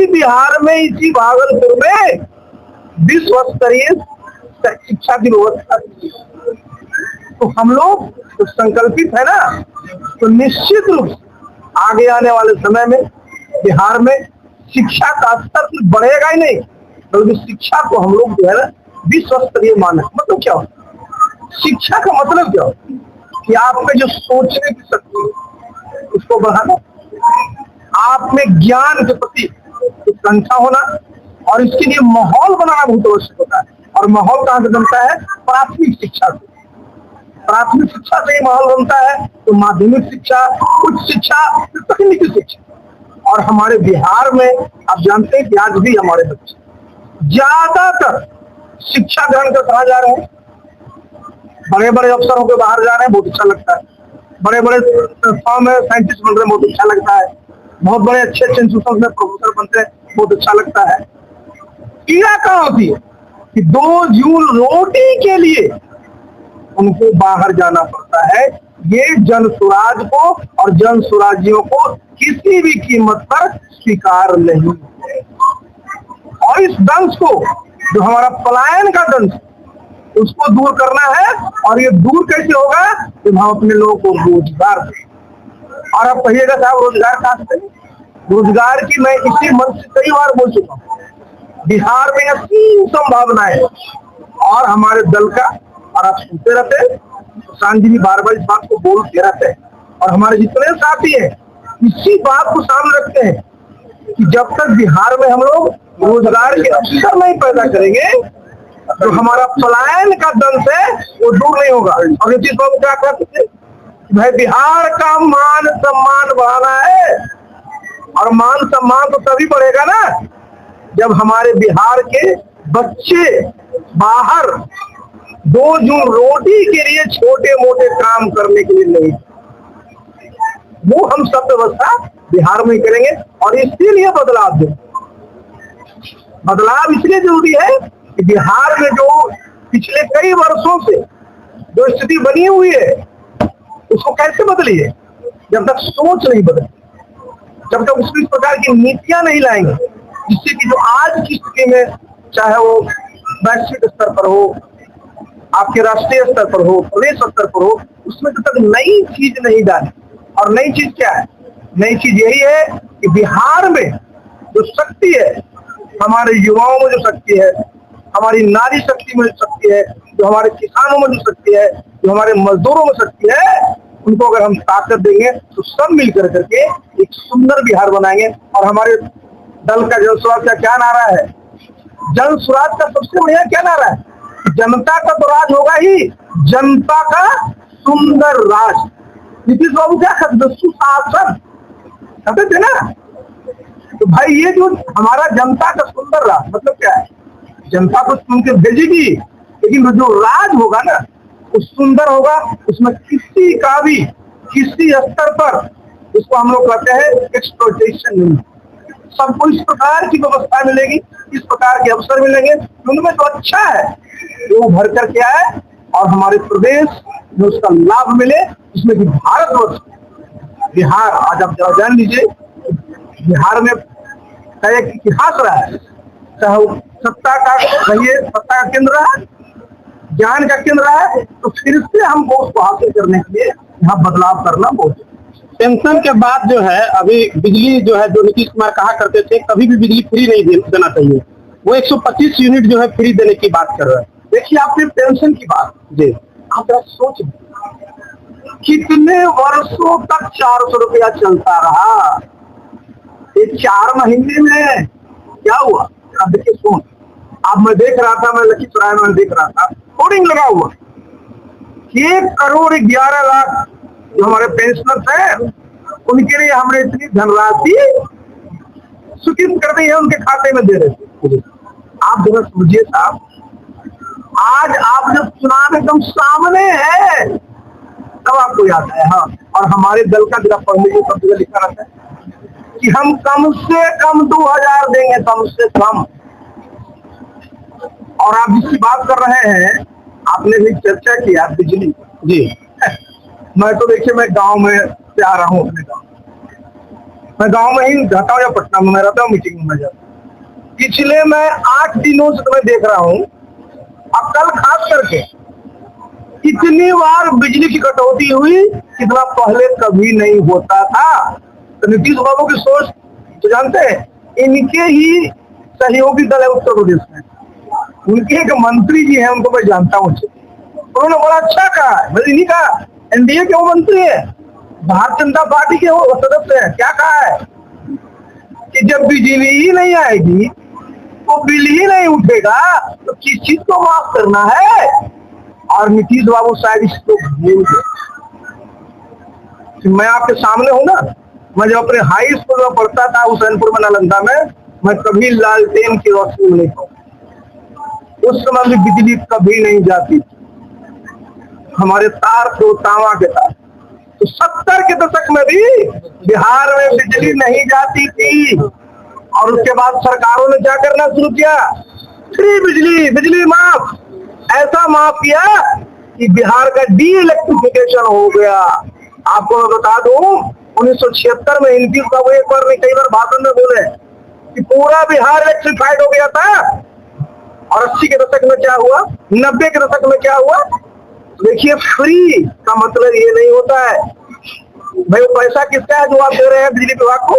इसी बिहार में, इसी भागलपुर में विश्व स्तरीय शिक्षा की व्यवस्था। तो हम लोग तो संकल्पित है ना, तो निश्चित रूप से आगे आने वाले समय में बिहार में शिक्षा का स्तर बढ़ेगा ही नहीं, बल्कि शिक्षा को हम लोग जो है ना विश्व स्तरीय माने। मतलब क्या हो शिक्षा का मतलब क्या हो कि आप में जो सोचने की शक्ति है उसको बढ़ाना, आप में ज्ञान के प्रति उत्कंठा होना, और इसके लिए माहौल बनाना बहुत आवश्यक होता है। और माहौल कहाँ से बनता है? प्राथमिक शिक्षा से। प्राथमिक शिक्षा से ही माहौल बनता है। तो माध्यमिक शिक्षा, उच्च शिक्षा, तकनीकी शिक्षा। और हमारे बिहार में आप जानते हैं कि आज भी हमारे बच्चे ज्यादातर शिक्षा ग्रहण कर कहाँ जा रहे हैं? बड़े बड़े अफसर होकर बाहर जा रहे हैं, बहुत अच्छा लगता है। बड़े बड़े फॉर्म में साइंटिस्ट बन रहे हैं, बहुत अच्छा लगता है। बहुत बड़े अच्छे अच्छे इंस्टीट्यूशन में प्रोफेसर बनते हैं, बहुत अच्छा लगता है। कीड़ा कहाँ होती है कि 2 जूल रोटी के लिए उनको बाहर जाना पड़ता है। ये जन सुराज को और जन सुराजियों को किसी भी कीमत पर स्वीकार नहीं है। और इस दंश को, जो हमारा पलायन का दंश, उसको दूर करना है। और ये दूर कैसे होगा? जब हम अपने लोगों को रोजगार दें। और आप कहिएगा साहब रोजगार कहाँ से दें? रोजगार की मैं इसी मंच से कई बार बोल चुका हूँ। बिहार में असीम संभावनाएं और हमारे दल का, और आप सुनते रहते हैं, प्रशांत जी भी बार बार इस बात को बोलते रहते हैं, और हमारे जितने साथी हैं इसी बात को सामने रखते हैं कि जब तक बिहार में हम लोग रोजगार के अवसर नहीं पैदा करेंगे, तो हमारा पलायन का दंश है वो दूर नहीं होगा। और नीतीश बाबू क्या कहते हैं? भाई बिहार का मान सम्मान बढ़ाना है, और मान सम्मान तो तभी बढ़ेगा ना जब हमारे बिहार के बच्चे बाहर 2 जून रोटी के लिए छोटे मोटे काम करने के लिए नहीं, वो हम सब व्यवस्था बिहार में करेंगे। और इसीलिए बदलाव दें। बदलाव इसलिए जरूरी है कि बिहार में जो पिछले कई वर्षों से जो स्थिति बनी हुई है उसको कैसे बदलिए? जब तक सोच नहीं बदले, जब तक उस प्रकार की नीतियां नहीं लाएंगे जिससे कि जो आज की स्थिति में, चाहे वो वैश्विक स्तर पर हो, आपके राष्ट्रीय स्तर पर हो, प्रदेश स्तर पर हो, उसमें जब तक नई चीज नहीं डाली। और नई चीज क्या है? नई चीज यही है कि बिहार में जो शक्ति है, हमारे युवाओं में जो शक्ति है, हमारी नारी शक्ति में जो शक्ति है, जो हमारे किसानों में जो शक्ति है, जो हमारे मजदूरों में शक्ति है, उनको अगर हम ताकत देंगे तो सब मिलकर करके एक सुंदर बिहार बनाएंगे। और हमारे दल का जन स्वराज का क्या नारा है? जन स्वराज का सबसे बढ़िया क्या नारा है? जनता का तो राज होगा ही, जनता का सुंदर राज। नीतीश बाबू क्या कहते? सुशासन कहते थे ना। तो भाई ये जो हमारा जनता का सुंदर राज मतलब क्या है? जनता को चुन के भेजेगी, लेकिन जो राज होगा ना वो सुंदर होगा। उसमें किसी का भी किसी स्तर पर, इसको हम लोग कहते हैं एक्सप्लॉयटेशन नहीं। सबको इस प्रकार की व्यवस्था मिलेगी, इस प्रकार के अवसर मिलेंगे, उनमें तो अच्छा है वो भर कर के आए और हमारे प्रदेश में उसका लाभ मिले। इसमें कि भारतवर्ष, बिहार, आज आप जान लीजिए बिहार में का एक इतिहास रहा है, चाहे वो सत्ता का कहिए, सत्ता का केंद्र रहा, ज्ञान का केंद्र रहा है। तो फिर से हमको उसको हासिल करने के लिए यहाँ बदलाव करना बहुत। पेंशन के बाद जो है अभी बिजली जो है, जो नीतीश कुमार कहा करते थे कभी भी बिजली फ्री नहीं देना चाहिए, वो 125 यूनिट जो है फ्री देने की बात कर रहे हैं। देखिए आपने पेंशन की बात जी, आप जरा सोच कितने वर्षों तक 400 रुपया चलता रहा। ये 4 महीने में क्या हुआ? अब देखिए सुन, अब मैं देख रहा था, मैं लखीसराय में देख रहा था होर्डिंग लगा हुआ 1,11,00,000 जो हमारे पेंशनर्स हैं उनके लिए हमने इतनी धनराशि स्वीकृत कर दी है, उनके खाते में दे रहे थे। आप जरा समझिए साहब, आज आप जब चुनाव एकदम सामने है तब आपको याद है। हाँ, और हमारे दल का जरा पढ़ने सब जगह लिखा रहता है कि हम कम से कम 2,000 देंगे, कम से कम। और आप जिसकी बात कर रहे हैं, आपने भी चर्चा किया बिजली जी। मैं तो देखिए मैं गांव में से आ रहा हूँ, अपने गांव मैं गांव में ही रहता हूँ या पटना में मैं रहता हूँ, मीटिंग में जाता हूँ। पिछले मैं 8 दिनों से मैं देख रहा हूँ, अब कल खास करके इतनी बार बिजली की कटौती हुई, कितना पहले कभी नहीं होता था। तो नीतीश बाबू की सोच तो जानते हैं, इनके ही सहयोगी दल है उत्तर प्रदेश में, उनके एक मंत्री जी हैं, उनको मैं जानता हूँ, उन्होंने बड़ा अच्छा कहा है। मैंने नहीं कहा एनडीए के वो मंत्री है, भारतीय जनता पार्टी के वो सदस्य हैं, क्या कहा है कि जब बिजली ही नहीं आएगी तो बिल ही नहीं उठेगा तो किस चीज को माफ करना है। और नीतीश बाबू शायद इसको भूल गए। मैं आपके सामने हूं ना, मैं जब अपने हाई स्कूल में पढ़ता था हुसैनपुर में, नालंदा में, मैं कभी लालटेन की रोशनी में नहीं पड़ा। उस समय भी बिजली कभी नहीं जाती, हमारे तार थे तांबा के तार। तो 70 के दशक में भी बिहार में बिजली नहीं जाती थी, और उसके बाद सरकारों ने क्या करना शुरू किया, फ्री बिजली, बिजली माफ, ऐसा माफ किया कि बिहार का डी इलेक्ट्रिफिकेशन हो गया। आपको मैं बता दूं, 1976 में नीतीश बाबू एक बार नहीं कई बार भाषण में बोले कि पूरा बिहार इलेक्ट्रिफाइड हो गया था। और 80 के दशक में क्या हुआ, 90 के दशक में क्या हुआ। देखिए, फ्री का मतलब ये नहीं होता है भाई वो पैसा किसका है जो आप दे रहे हैं बिजली विभाग को,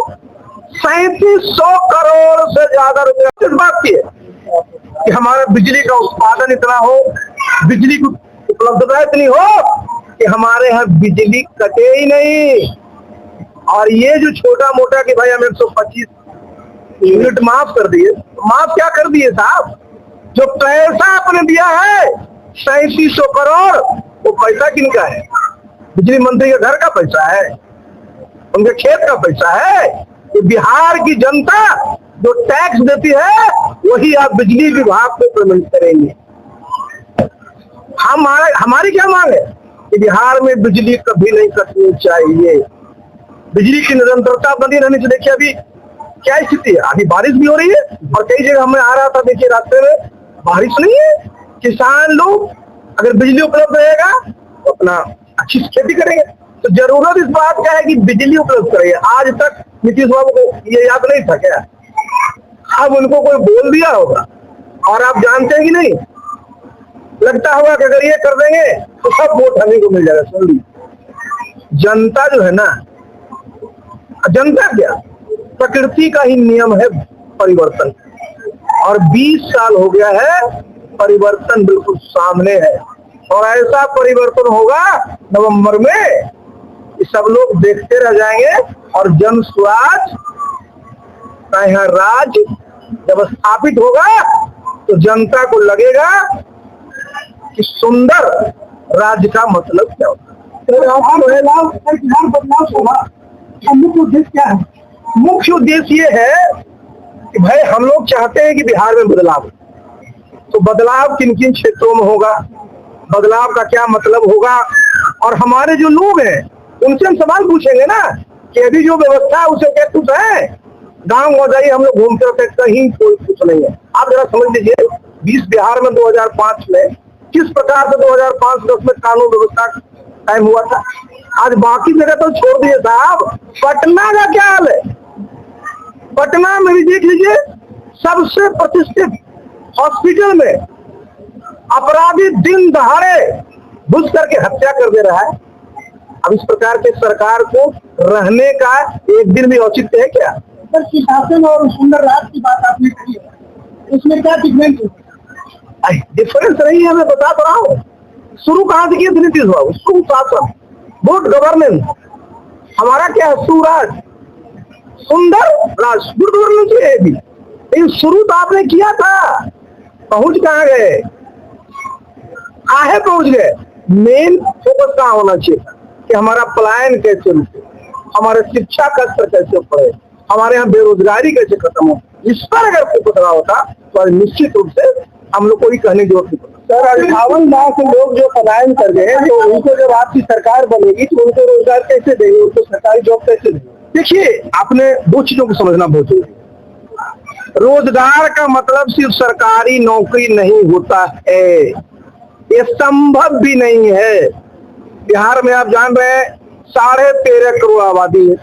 3700 करोड़ से ज्यादा रुपया। इस बात की है कि हमारा बिजली का उत्पादन इतना हो, बिजली की उपलब्धता इतनी हो कि हमारे यहाँ बिजली कटे ही नहीं। और ये जो छोटा मोटा कि भाई हम 125 यूनिट माफ कर दिए, माफ क्या कर दिए साहब, जो पैसा आपने दिया है 3700 करोड़, वो पैसा किनका है? बिजली मंत्री के घर का पैसा है, उनके खेत का पैसा है। कि बिहार की जनता जो टैक्स देती है वही आप बिजली विभाग को पेमेंट करेंगे। हमारी क्या मांग है कि बिहार में बिजली कभी नहीं कटनी चाहिए, बिजली की निरंतरता बनी रहनी चाहिए। देखिए अभी क्या स्थिति है, अभी बारिश भी हो रही है और कई जगह हमें आ रहा था, देखिए रास्ते में बारिश नहीं है। किसान लोग अगर बिजली उपलब्ध रहेगा तो अपना अच्छी खेती करेंगे। तो जरूरत इस बात का है कि बिजली उपलब्ध करेंगे। आज तक नीतीश बाबू को ये याद नहीं था क्या? अब उनको कोई बोल दिया होगा, और आप जानते हैं कि नहीं, लगता होगा कि अगर ये कर देंगे तो सब वोट हमें को मिल जाएगा। सुन ली, जनता जो है ना, जनता क्या, प्रकृति का ही नियम है परिवर्तन, और 20 साल हो गया है, परिवर्तन बिल्कुल सामने है। और ऐसा परिवर्तन होगा नवंबर में कि सब लोग देखते रह जाएंगे। और जन स्वराज का यहाँ राज जब स्थापित होगा तो जनता को लगेगा कि सुंदर राज्य का मतलब क्या होता है। बदलाव होगा, मुख्य उद्देश्य क्या है? मुख्य उद्देश्य ये है कि भाई हम लोग चाहते हैं कि बिहार में बदलाव, तो बदलाव किन किन क्षेत्रों में होगा, बदलाव का क्या मतलब होगा, और हमारे जो लोग हैं उनसे हम सवाल पूछेंगे ना कि अभी जो व्यवस्था है उसे क्या कुछ है। गांव में जाइए, हम लोग घूमते रहते, कहीं कोई कुछ नहीं है। आप जरा समझ लीजिए, 20 बिहार में 2005 में किस प्रकार से 2005-10 में कानून व्यवस्था कायम हुआ था। आज बाकी जगह तो छोड़ दिए साहब, पटना का क्या हाल है? पटना में भी देख लीजिए, सबसे प्रतिष्ठित हॉस्पिटल में अपराधी दिन दहाड़े घुस करके हत्या कर दे रहा है। अब इस प्रकार के सरकार को रहने का एक दिन भी औचित्य है क्या? शासन और सुंदर राज की बात आपने कही है, इसमें क्या डिफरेंस है? डिफरेंस नहीं है, मैं बता रहा हूँ। शुरू कहां से किया था नीतीश बाबू? सुशासन, गुड गवर्नेंस। हमारा क्या है? सुराज, सुंदर राज, गुड गवर्नेंस है भी। लेकिन शुरू तो आपने किया था, पहुंच कहां गए? काहे पहुंच गए? मेन फोकस कहां होना चाहिए कि हमारा पलायन कैसे रुके, हमारे शिक्षा का स्तर कैसे बढ़े, हमारे यहाँ बेरोजगारी कैसे खत्म हो। इस पर अगर फोकस रहा होता तो निश्चित रूप से हम लोग को ही कहने की जरूरत नहीं पड़ती। सर, 58 लाख लोग जो पलायन कर गए, तो उनको जब आपकी सरकार बनेगी तो उनको रोजगार कैसे देंगे, उनको सरकारी जॉब कैसे देंगे? देखिए, आपने दो चीजों को समझना बहुत जरूरी है। रोजगार का मतलब सिर्फ सरकारी नौकरी नहीं होता है, ये संभव भी नहीं है। बिहार में आप जान रहे हैं 13.5 करोड़ आबादी है,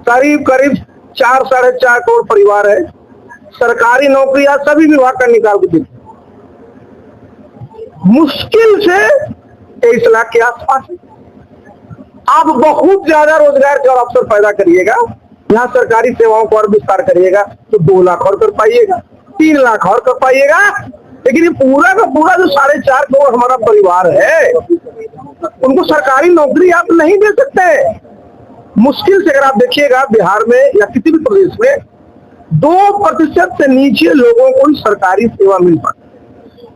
करीब करीब 4 साढ़े 4 करोड़ परिवार है। सरकारी नौकरियां सभी विभाग का निकाल के देते, मुश्किल से 23 लाख के आसपास है। आप बहुत ज्यादा रोजगार के अवसर पैदा करिएगा, यहाँ सरकारी सेवाओं को और विस्तार करिएगा तो 2 लाख और कर पाइएगा, 3 लाख और कर पाइएगा। लेकिन ये पूरा का पूरा जो 4.5 करोड़ हमारा परिवार है, उनको सरकारी नौकरी आप नहीं दे सकते। मुश्किल से अगर आप देखिएगा बिहार में या किसी भी प्रदेश में 2% से नीचे लोगों को सरकारी सेवा मिल पाती,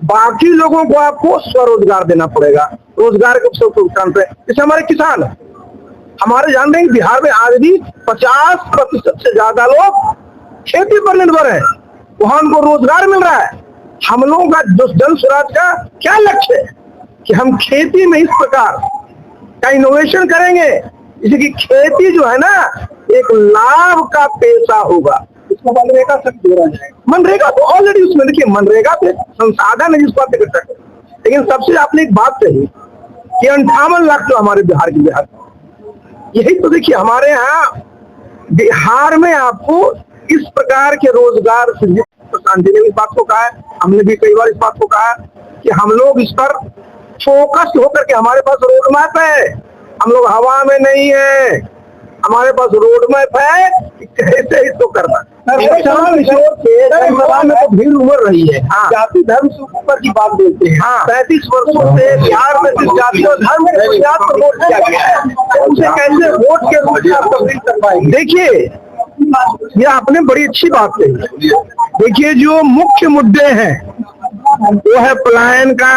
बाकी लोगों को आपको स्वरोजगार देना पड़ेगा, रोजगार के अवसर को उत्थान पे। जैसे हमारे किसान हमारे जानते हैं बिहार में आज भी 50% से ज्यादा लोग खेती पर निर्भर है, वहां उनको रोजगार मिल रहा है। हम लोगों का जो जन स्वराज का क्या लक्ष्य है कि हम खेती में इस प्रकार का इनोवेशन करेंगे जैसे कि खेती जो है ना एक लाभ का पेशा होगा। इसको मनरेगा से जोड़ा जाएगा। मनरेगा तो ऑलरेडी उसमें देखिए मनरेगा पे संसाधन है जिसको आप कर सकते हैं, लेकिन सबसे आपने एक बात कही कि 58 लाख जो हमारे बिहार की बिहार, यही तो देखिए हमारे यहाँ बिहार में आपको इस प्रकार के रोजगार सृजित। प्रशांत जी ने इस बात को कहा है, हमने भी कई बार इस बात को कहा कि हम लोग इस पर फोकस होकर के हमारे पास रोड मैप है, हम लोग हवा में नहीं है, हमारे पास रोड मैप है कैसे इसको करना। में तो भीड़ उमड़ रही है, जाति धर्म से ऊपर की बात बोलते हैं। 35 वर्षों से बिहार में सिर्फ जाति और धर्म के बुनियाद पर वोट किया गया है, उसे कैसे वोट के रूप में आप तब्दील कर पाएंगे। देखिए ये आपने बड़ी अच्छी बात कही। देखिए जो मुख्य मुद्दे हैं वो है पलायन का,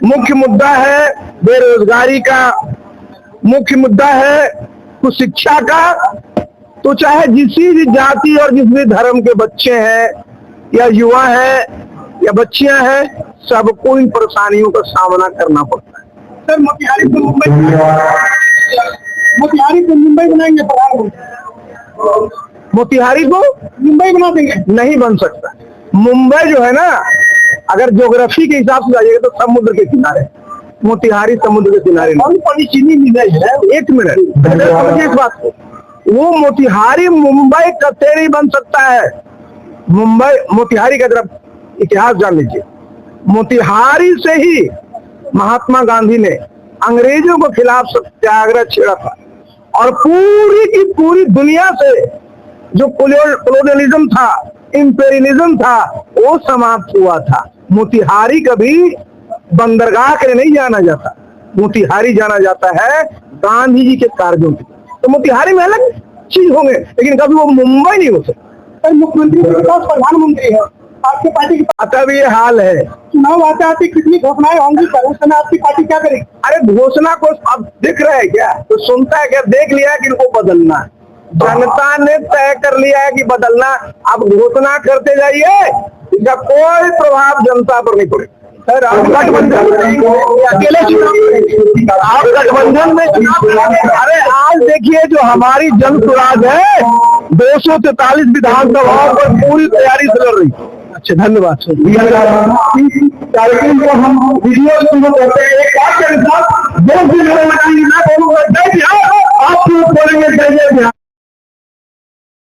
मुख्य मुद्दा है बेरोजगारी का, मुख्य मुद्दा है तो शिक्षा का। तो चाहे जिसी भी जाति और जिस भी धर्म के बच्चे हैं या युवा है या बच्चियां हैं, सबको इन परेशानियों का सामना करना पड़ता है। सर मोतिहारी को मुंबई बनाएंगे, मोतिहारी को मुंबई बना देंगे, नहीं बन सकता। मुंबई जो है ना अगर ज्योग्राफी के हिसाब से जाइएगा तो समुद्र के किनारे, मोतिहारी समुद्र के किनारे चीनी मिल है। 1 मिनट इस बात को, वो मोतिहारी मुंबई कतई नहीं बन सकता है। मुंबई मोतिहारी का तरफ इतिहास जान लीजिए, मोतिहारी से ही महात्मा गांधी ने अंग्रेजों के खिलाफ सत्याग्रह छेड़ा था और पूरी की पूरी दुनिया से जो कोलोनियलिज्म था, इंपेरियलिज्म था, वो समाप्त हुआ था। मोतिहारी कभी बंदरगाह के लिए नहीं जाना जाता, मोतिहारी जाना जाता है गांधी जी के कार्यों के। तो मोतिहारी में अलग चीज होंगे, लेकिन कभी वो मुंबई नहीं हो सकता। मुख्यमंत्री प्रधानमंत्री है आपकी पार्टी की, तब ये हाल है। चुनाव आते आते कितनी घोषणाएं होंगी, उस समय आपकी पार्टी क्या करेगी? अरे घोषणा को अब दिख रहा है क्या, तो सुनता है क्या, देख लिया है कि इनको बदलना है, जनता ने तय कर लिया है कि बदलना। अब घोषणा करते जाइए, इसका कोई प्रभाव जनता पर नहीं पड़ेगा। सर आप गठबंधन अकेले आप गठबंधन में, अरे आज देखिए जो हमारी जन स्वराज है 243 विधानसभाओं पर पूरी तैयारी से लड़ रही। अच्छा धन्यवाद सर। कार्यक्रम को हम वीडियो शुरू करते हैं एक बात के अनुसार 2 दिन आप बोलेंगे जय जय।